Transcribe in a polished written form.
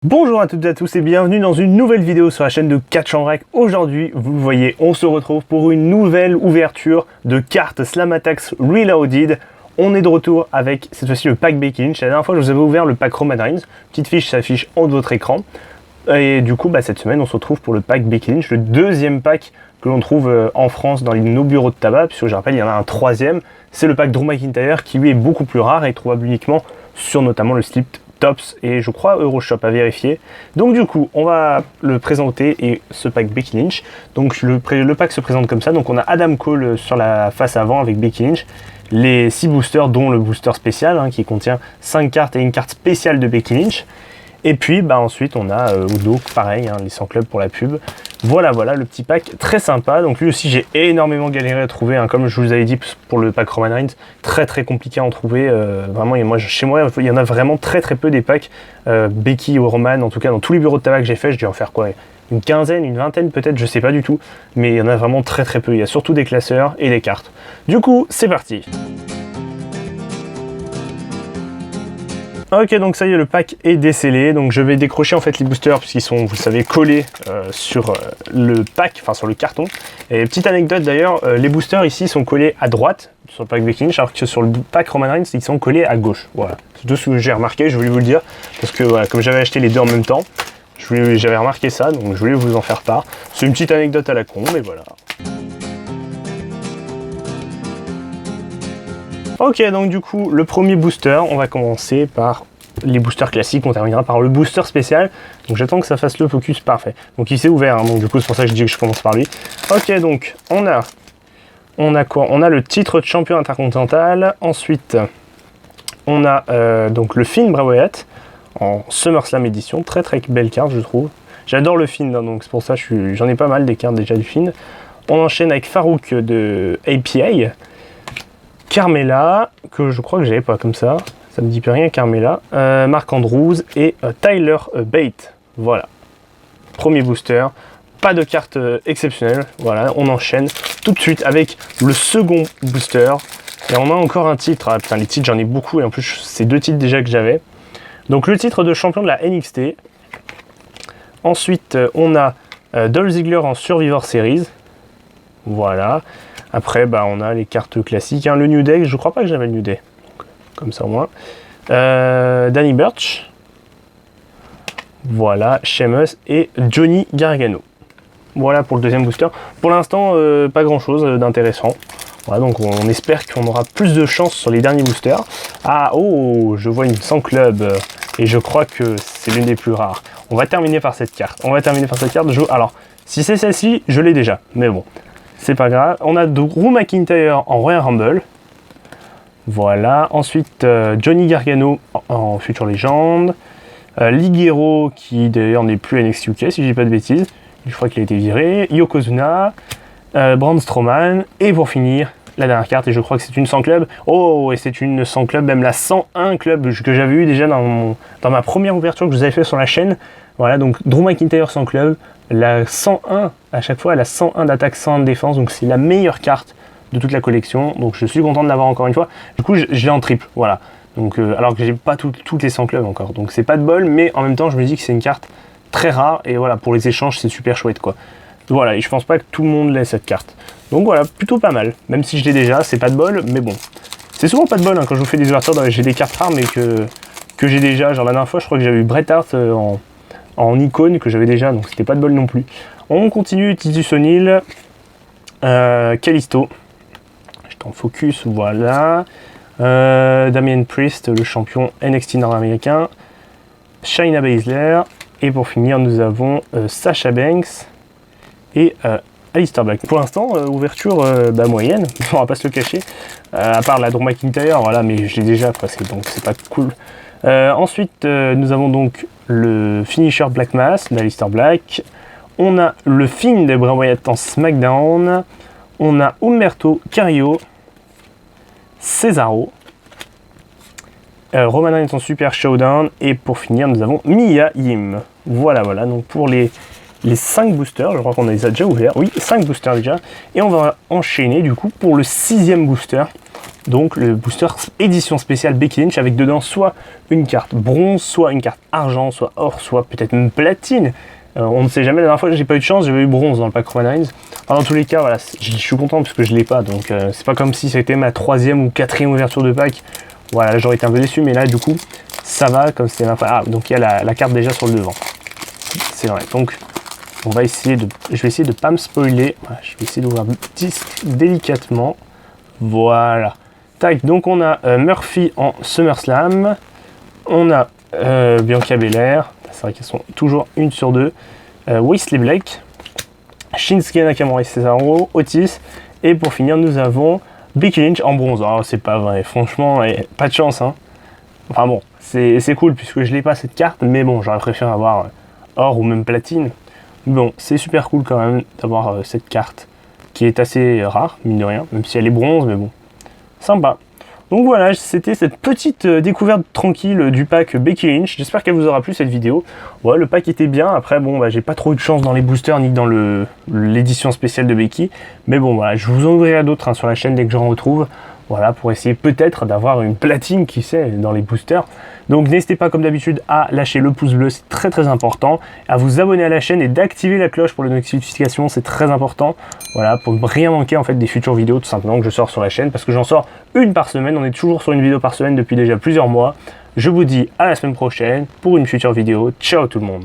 Bonjour à toutes et à tous et bienvenue dans une nouvelle vidéo sur la chaîne de Catch en Rec. Aujourd'hui, vous le voyez, on se retrouve pour une nouvelle ouverture de cartes Slam Attacks Reloaded. On est de retour avec cette fois-ci le pack Becky Lynch. La dernière fois, je vous avais ouvert le pack Roman Reigns. Petite fiche s'affiche en haut de votre écran. Et du coup, cette semaine, on se retrouve pour le pack Becky Lynch, le deuxième pack que l'on trouve en France dans nos bureaux de tabac, puisque je rappelle, il y en a un troisième. C'est le pack Drew McIntyre qui lui est beaucoup plus rare et trouvable uniquement sur notamment le slip Tops et je crois Euroshop à vérifier. Donc du coup on va le présenter et ce pack Becky Lynch. Donc le pack se présente comme ça. Donc on a Adam Cole sur la face avant avec Becky Lynch. Les 6 boosters dont le booster spécial qui contient 5 cartes et une carte spéciale de Becky Lynch. Et puis ensuite on a Udo, pareil, les 100 clubs pour la pub. Voilà le petit pack très sympa. Donc lui aussi j'ai énormément galéré à trouver, comme je vous avais dit pour le pack Roman Reigns, très compliqué à en trouver. Vraiment chez moi il y en a vraiment très peu des packs Becky ou Roman, en tout cas dans tous les bureaux de tabac que j'ai fait, je dû en faire quoi, une quinzaine, une vingtaine peut-être, je sais pas du tout. Mais il y en a vraiment très peu, il y a surtout des classeurs et des cartes. Du coup c'est parti. Ok, donc ça y est, le pack est décellé. Donc je vais décrocher en fait les boosters puisqu'ils sont, vous le savez, collés sur le pack, enfin sur le carton. Et petite anecdote d'ailleurs, les boosters ici sont collés à droite sur le pack Becky Lynch, alors que sur le pack Roman Reigns, ils sont collés à gauche. Voilà, c'est tout ce que j'ai remarqué, je voulais vous le dire parce que voilà, comme j'avais acheté les deux en même temps, j'avais remarqué ça, donc je voulais vous en faire part. C'est une petite anecdote à la con, mais voilà. Ok, donc du coup, le premier booster, on va commencer par les boosters classiques, on terminera par le booster spécial. Donc j'attends que ça fasse le focus parfait. Donc il s'est ouvert, donc du coup c'est pour ça que je dis que je commence par lui. Ok, donc on a quoi? On a le titre de champion intercontinental. Ensuite, on a donc le Finn Bray Wyatt en SummerSlam édition. Très belle carte, je trouve. J'adore le Finn, donc c'est pour ça que j'en ai pas mal des cartes déjà du Finn. On enchaîne avec Farouk de APA. Carmella, que je crois que j'avais pas comme ça me dit plus rien, Carmella, Mark Andrews et Tyler Bate. Voilà, premier booster, pas de carte exceptionnelle. Voilà, on enchaîne tout de suite avec le second booster. Et on a encore un titre. Ah, putain, les titres, j'en ai beaucoup et en plus, c'est 2 titres déjà que j'avais. Donc le titre de champion de la NXT. Ensuite, on a Dolph Ziggler en Survivor Series. Voilà. Après, on a les cartes classiques. Le New Day, je crois pas que j'avais le New Day. Comme ça au moins. Danny Burch. Voilà, Sheamus et Johnny Gargano. Voilà pour le deuxième booster. Pour l'instant, pas grand chose d'intéressant. Voilà, donc on espère qu'on aura plus de chance sur les derniers boosters. Ah, oh, je vois une 100 club. Et je crois que c'est l'une des plus rares. On va terminer par cette carte. Alors, si c'est celle-ci, je l'ai déjà. Mais bon. C'est pas grave. On a Drew McIntyre en Royal Rumble. Voilà. Ensuite, Johnny Gargano en Future Legend. Ligero, qui d'ailleurs n'est plus NXT UK, si je dis pas de bêtises. Je crois qu'il a été viré. Yokozuna. Braun Strowman. Et pour finir, la dernière carte, et je crois que c'est une 100 club. Oh, et c'est une 100 club, même la 101 club que j'avais eu déjà dans ma première ouverture que je vous avais fait sur la chaîne. Voilà, donc Drew McIntyre 100 club. La 101, à chaque fois, elle a 101 d'attaque, 101 de défense, donc c'est la meilleure carte de toute la collection, donc je suis content de l'avoir encore une fois. Du coup, je l'ai en triple, voilà. Donc, alors que j'ai pas toutes les 100 clubs encore, donc c'est pas de bol, mais en même temps, je me dis que c'est une carte très rare, et voilà, pour les échanges, c'est super chouette, quoi. Voilà, et je pense pas que tout le monde l'ait cette carte. Donc voilà, plutôt pas mal, même si je l'ai déjà, c'est pas de bol, mais bon. C'est souvent pas de bol, quand je vous fais des ouvertures, j'ai des cartes rares, mais que j'ai déjà, genre la dernière fois, je crois que j'avais eu Bret Hart en icône que j'avais déjà, donc c'était pas de bol non plus. On continue, Titus O'Neil, Kalisto, j'étais en focus, voilà. Damien Priest, le champion NXT nord-américain, Shayna Baszler, et pour finir nous avons Sasha Banks et Aleister Black. Pour l'instant, ouverture moyenne, on va pas se le cacher, à part la Drew McIntyre, voilà, mais je l'ai déjà presque, donc c'est pas cool. Ensuite, nous avons donc le finisher Black Mass d'Aleister Black. On a le Finn de Bray Wyatt en SmackDown. On a Humberto Carrillo, Cesaro, Roman Reigns en Super Showdown. Et pour finir, nous avons Mia Yim. Voilà, donc pour les les 5 boosters. Je crois qu'on les a déjà ouverts. Oui, 5 boosters déjà. Et on va enchaîner du coup pour le 6e booster. Donc le booster édition spéciale Becky Lynch avec dedans soit une carte bronze, soit une carte argent, soit or, soit peut-être une platine. On ne sait jamais, la dernière fois j'ai pas eu de chance, j'avais eu bronze dans le pack Roman Reigns. Enfin, dans tous les cas, voilà, je suis content parce que je l'ai pas, donc c'est pas comme si c'était ma 3e ou 4e ouverture de pack. Voilà, j'aurais été un peu déçu, mais là du coup, ça va comme c'était la fois. Ah, donc il y a la carte déjà sur le devant. C'est vrai, donc on va essayer de. Je vais essayer de pas me spoiler. Voilà, je vais essayer d'ouvrir le disque délicatement. Voilà. Tac, donc on a Murphy en SummerSlam. On a Bianca Belair. C'est vrai qu'elles sont toujours une sur deux. Wesley Blake. Shinsuke Nakamura et Cesaro. Otis. Et pour finir, nous avons Becky Lynch en bronze. Oh, c'est pas vrai, franchement, pas de chance. Hein. Enfin bon, c'est cool puisque je l'ai pas cette carte. Mais bon, j'aurais préféré avoir or ou même platine. Bon, c'est super cool quand même d'avoir cette carte qui est assez rare, mine de rien. Même si elle est bronze, mais bon. Sympa. Donc voilà, c'était cette petite découverte tranquille du pack Becky Lynch. J'espère qu'elle vous aura plu cette vidéo. Ouais, le pack était bien. Après, bon, j'ai pas trop eu de chance dans les boosters ni dans l'édition spéciale de Becky. Mais bon, voilà, je vous en ouvrirai d'autres sur la chaîne dès que j'en retrouve. Voilà, pour essayer peut-être d'avoir une platine, qui sait, dans les boosters. Donc n'hésitez pas comme d'habitude à lâcher le pouce bleu, c'est très très important. À vous abonner à la chaîne et d'activer la cloche pour les notifications, c'est très important. Voilà, pour ne rien manquer en fait des futures vidéos tout simplement que je sors sur la chaîne. Parce que j'en sors une par semaine, on est toujours sur une vidéo par semaine depuis déjà plusieurs mois. Je vous dis à la semaine prochaine pour une future vidéo. Ciao tout le monde.